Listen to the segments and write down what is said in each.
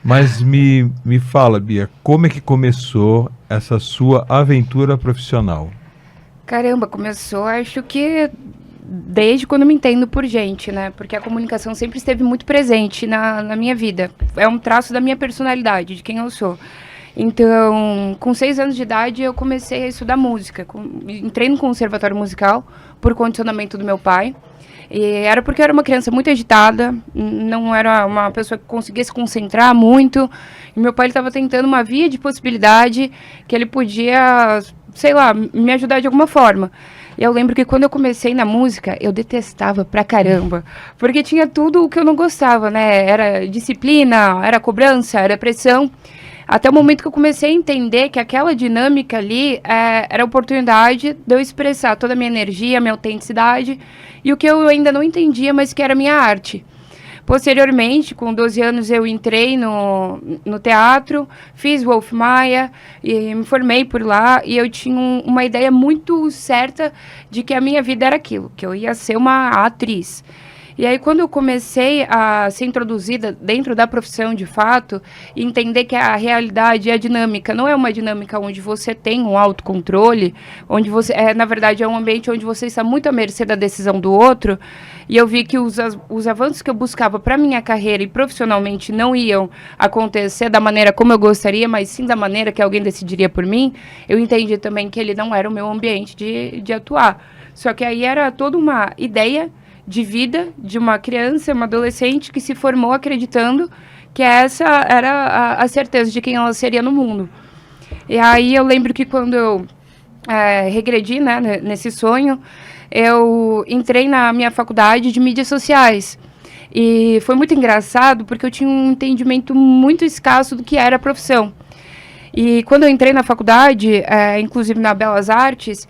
Mas me fala, Bia, como é que começou essa sua aventura profissional? Caramba, começou, acho que desde quando eu me entendo por gente, né? Porque a comunicação sempre esteve muito presente na minha vida. É um traço da minha personalidade, de quem eu sou. Então, com 6 anos de idade, eu comecei a estudar música. Entrei no conservatório musical por condicionamento do meu pai. E era porque eu era uma criança muito agitada, não era uma pessoa que conseguia se concentrar muito. E meu pai estava tentando uma via de possibilidade que ele podia, sei lá, me ajudar de alguma forma. E eu lembro que quando eu comecei na música, eu detestava pra caramba. Porque tinha tudo o que eu não gostava, né? Era disciplina, era cobrança, era pressão. Até o momento que eu comecei a entender que aquela dinâmica ali era a oportunidade de eu expressar toda a minha energia, a minha autenticidade e o que eu ainda não entendia, mas que era a minha arte. Posteriormente, com 12 anos, eu entrei no teatro, fiz Wolf Maia e me formei por lá. E eu tinha uma ideia muito certa de que a minha vida era aquilo, que eu ia ser uma atriz. E aí, quando eu comecei a ser introduzida dentro da profissão de fato, e entender que a realidade e a dinâmica não é uma dinâmica onde você tem um autocontrole, onde você, na verdade, é um ambiente onde você está muito à mercê da decisão do outro, e eu vi que os avanços que eu buscava para minha carreira e profissionalmente não iam acontecer da maneira como eu gostaria, mas sim da maneira que alguém decidiria por mim, eu entendi também que ele não era o meu ambiente de atuar. Só que aí era toda uma ideia de vida de uma criança, uma adolescente que se formou acreditando que essa era a certeza de quem ela seria no mundo. E aí eu lembro que quando eu regredi, né, nesse sonho, eu entrei na minha faculdade de mídias sociais. E foi muito engraçado porque eu tinha um entendimento muito escasso do que era a profissão. E quando eu entrei na faculdade, inclusive na Belas Artes,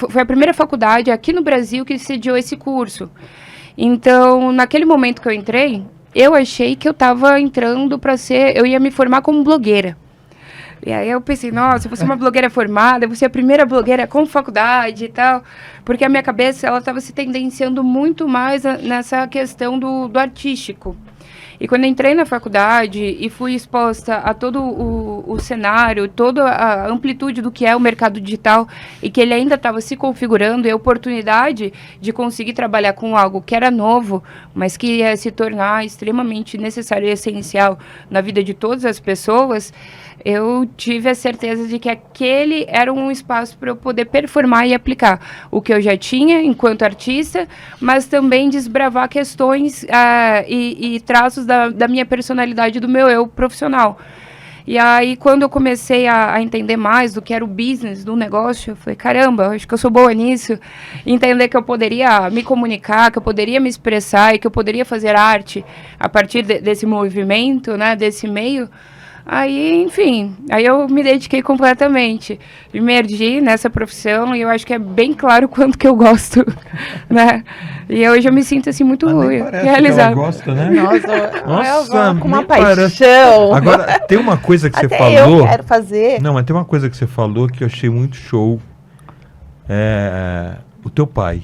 foi a primeira faculdade aqui no Brasil que sediou esse curso. Então, naquele momento que eu entrei, eu achei que eu estava entrando para eu ia me formar como blogueira. E aí eu pensei, nossa, eu vou ser uma blogueira formada, eu vou ser a primeira blogueira com faculdade e tal, porque a minha cabeça ela estava se tendenciando muito mais nessa questão do artístico. E quando entrei na faculdade e fui exposta a todo o cenário, toda a amplitude do que é o mercado digital e que ele ainda estava se configurando e a oportunidade de conseguir trabalhar com algo que era novo, mas que ia se tornar extremamente necessário e essencial na vida de todas as pessoas, eu tive a certeza de que aquele era um espaço para eu poder performar e aplicar o que eu já tinha enquanto artista, mas também desbravar questões e traços da minha personalidade, do meu eu profissional. E aí, quando eu comecei a entender mais do que era o business do negócio, eu falei, caramba, acho que eu sou boa nisso. Entender que eu poderia me comunicar, que eu poderia me expressar e que eu poderia fazer arte a partir desse movimento, né, desse meio. Aí, enfim, aí eu me dediquei completamente, me imergi nessa profissão e eu acho que é bem claro o quanto que eu gosto, né? E hoje eu me sinto, assim, muito realizada. Que ela gosta, né? Nossa, com uma paixão. Agora, tem uma coisa que você Até falou... eu quero fazer. Não, mas tem uma coisa que você falou que eu achei muito show. O teu pai.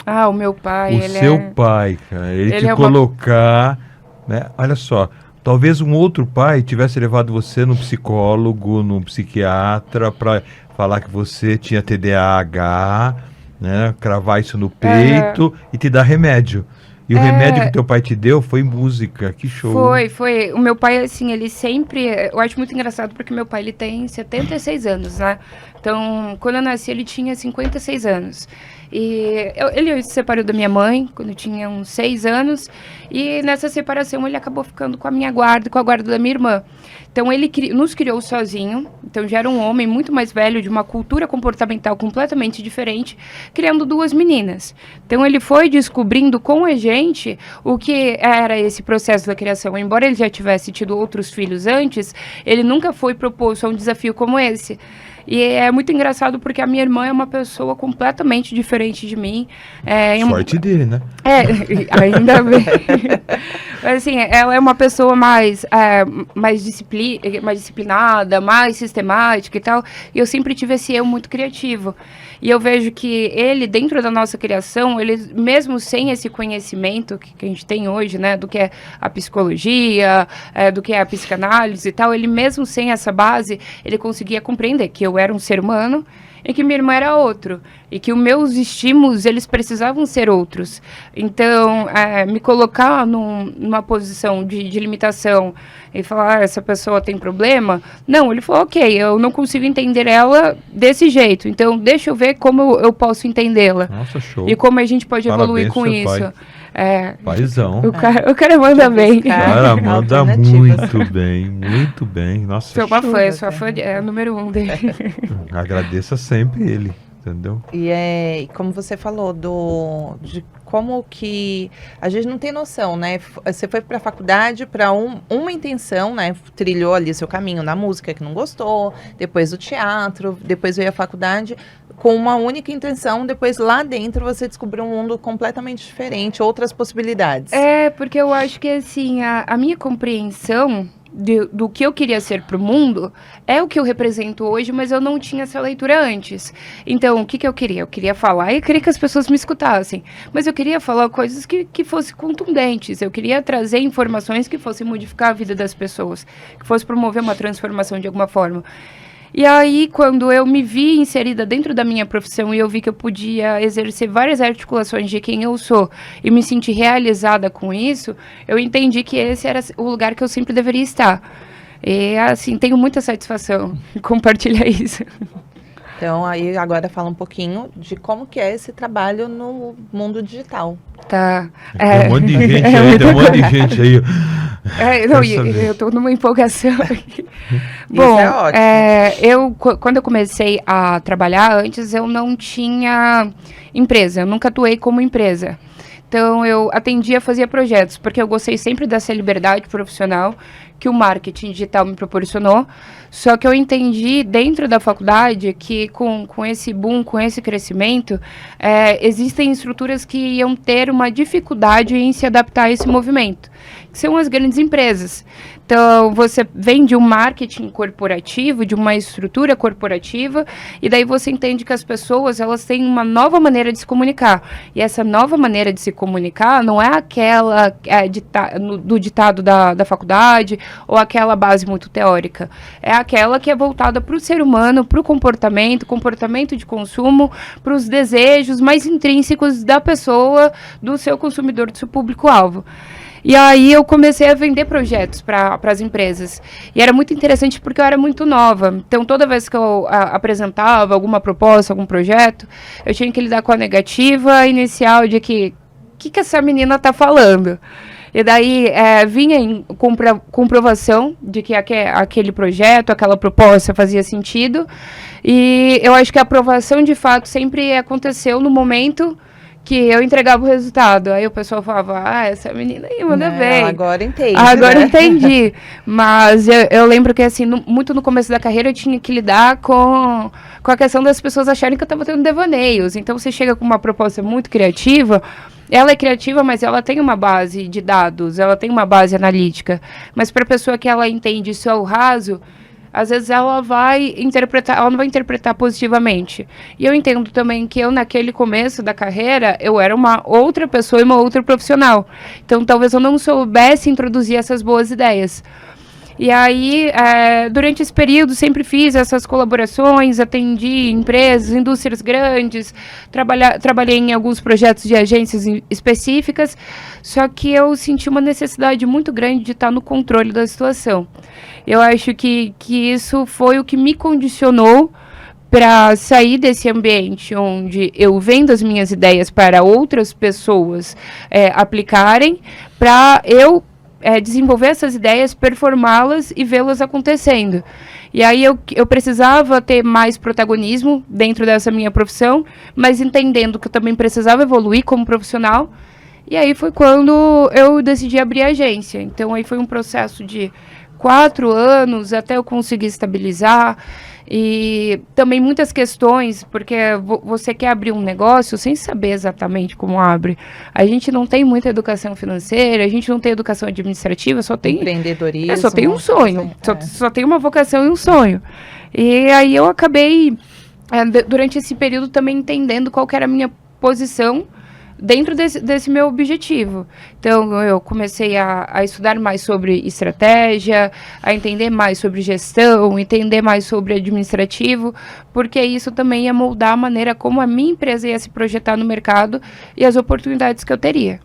Ah, o meu pai, seu pai, cara. Ele te colocar... Né? Olha só... Talvez um outro pai tivesse levado você num psicólogo, num psiquiatra, para falar que você tinha TDAH, né? Cravar isso no peito e te dar remédio. E o remédio que teu pai te deu foi música. Que show. Foi. O meu pai, assim, ele sempre... Eu acho muito engraçado porque meu pai, ele tem 76 anos, né? Então, quando eu nasci, ele tinha 56 anos. E ele se separou da minha mãe quando eu tinha uns 6 anos. E nessa separação ele acabou ficando com a minha guarda, com a guarda da minha irmã. Então ele nos criou sozinho. Então já era um homem muito mais velho, de uma cultura comportamental completamente diferente, criando 2 meninas. Então ele foi descobrindo com a gente o que era esse processo da criação. Embora ele já tivesse tido outros filhos antes, ele nunca foi proposto a um desafio como esse. E é muito engraçado porque a minha irmã é uma pessoa completamente diferente de mim. Sorte dele, né? Ainda bem. Mas, assim, ela é uma pessoa mais disciplinada, mais sistemática e tal. E eu sempre tive esse eu muito criativo. E eu vejo que ele, dentro da nossa criação, ele, mesmo sem esse conhecimento que a gente tem hoje, né, do que é a psicologia, do que é a psicanálise e tal, ele mesmo sem essa base, ele conseguia compreender que eu era um ser humano e que minha irmã era outro, e que os meus estímulos, eles precisavam ser outros. Então, me colocar numa posição de limitação e falar, essa pessoa tem problema? Não, ele falou, ok, eu não consigo entender ela desse jeito, então deixa eu ver como eu posso entendê-la. Nossa, show. E como a gente pode evoluir com seu isso. pai. Paizão. O cara manda bem. O cara manda muito bem, muito bem. Nossa, sou uma fã, é o número 1 dele. Agradeça sempre ele, entendeu? E como você falou, de como que a gente não tem noção, né? Você foi para a faculdade para uma intenção, né? Trilhou ali seu caminho na música que não gostou, depois o teatro, depois veio a faculdade com uma única intenção, depois lá dentro você descobriu um mundo completamente diferente, outras possibilidades. Porque eu acho que assim, a minha compreensão do que eu queria ser pro mundo é o que eu represento hoje, mas eu não tinha essa leitura antes. Então, o que eu queria? Eu queria falar e queria que as pessoas me escutassem. Mas eu queria falar coisas que fossem contundentes. Eu queria trazer informações que fossem modificar a vida das pessoas, que fossem promover uma transformação de alguma forma. E aí, quando eu me vi inserida dentro da minha profissão e eu vi que eu podia exercer várias articulações de quem eu sou e me sentir realizada com isso, eu entendi que esse era o lugar que eu sempre deveria estar. E, assim, tenho muita satisfação em compartilhar isso. Então, aí agora fala um pouquinho de como que é esse trabalho no mundo digital. Tá. Tem um monte de gente aí, tem um monte de gente aí. Eu estou numa empolgação aqui. Bom, isso é ótimo. Quando eu comecei a trabalhar, antes eu não tinha empresa, eu nunca atuei como empresa. Então, eu atendia, fazia projetos, porque eu gostei sempre dessa liberdade profissional que o marketing digital me proporcionou. Só que eu entendi dentro da faculdade que com esse boom, com esse crescimento, existem estruturas que iam ter uma dificuldade em se adaptar a esse movimento, que são as grandes empresas. Então, você vem de um marketing corporativo, de uma estrutura corporativa, e daí você entende que as pessoas, elas têm uma nova maneira de se comunicar. E essa nova maneira de se comunicar não é aquela do ditado da faculdade, ou aquela base muito teórica. É aquela que é voltada para o ser humano, para o comportamento de consumo, para os desejos mais intrínsecos da pessoa, do seu consumidor, do seu público-alvo. E aí eu comecei a vender projetos para as empresas. E era muito interessante porque eu era muito nova. Então, toda vez que eu apresentava alguma proposta, algum projeto, eu tinha que lidar com a negativa inicial de que essa menina está falando? E daí vinha com comprovação de que aquele projeto, aquela proposta fazia sentido. E eu acho que a aprovação, de fato, sempre aconteceu no momento que eu entregava o resultado. Aí o pessoal falava, essa menina aí manda bem. Agora entendi. Agora entendi. Mas eu lembro que, assim, muito no começo da carreira eu tinha que lidar com a questão das pessoas acharem que eu estava tendo devaneios. Então, você chega com uma proposta muito criativa, ela é criativa, mas ela tem uma base de dados, ela tem uma base analítica. Mas para a pessoa que ela entende isso ao raso, às vezes ela não vai interpretar positivamente. E eu entendo também que eu, naquele começo da carreira, eu era uma outra pessoa e uma outra profissional. Então, talvez eu não soubesse introduzir essas boas ideias. E aí, durante esse período, sempre fiz essas colaborações, atendi empresas, indústrias grandes, trabalhei em alguns projetos de agências específicas, só que eu senti uma necessidade muito grande de estar no controle da situação. Eu acho que isso foi o que me condicionou para sair desse ambiente onde eu vendo as minhas ideias para outras pessoas aplicarem, para eu desenvolver essas ideias, performá-las e vê-las acontecendo. E aí eu precisava ter mais protagonismo dentro dessa minha profissão, mas entendendo que eu também precisava evoluir como profissional. E aí foi quando eu decidi abrir a agência. Então aí foi um processo de 4 anos até eu conseguir estabilizar. E também muitas questões, porque você quer abrir um negócio sem saber exatamente como abre. A gente não tem muita educação financeira, a gente não tem educação administrativa, só tem empreendedorismo. Só tem um sonho, só tem uma vocação e um sonho. E aí eu acabei, durante esse período, também entendendo qual que era a minha posição dentro desse meu objetivo. Então, eu comecei a estudar mais sobre estratégia, a entender mais sobre gestão, entender mais sobre administrativo, porque isso também ia moldar a maneira como a minha empresa ia se projetar no mercado e as oportunidades que eu teria.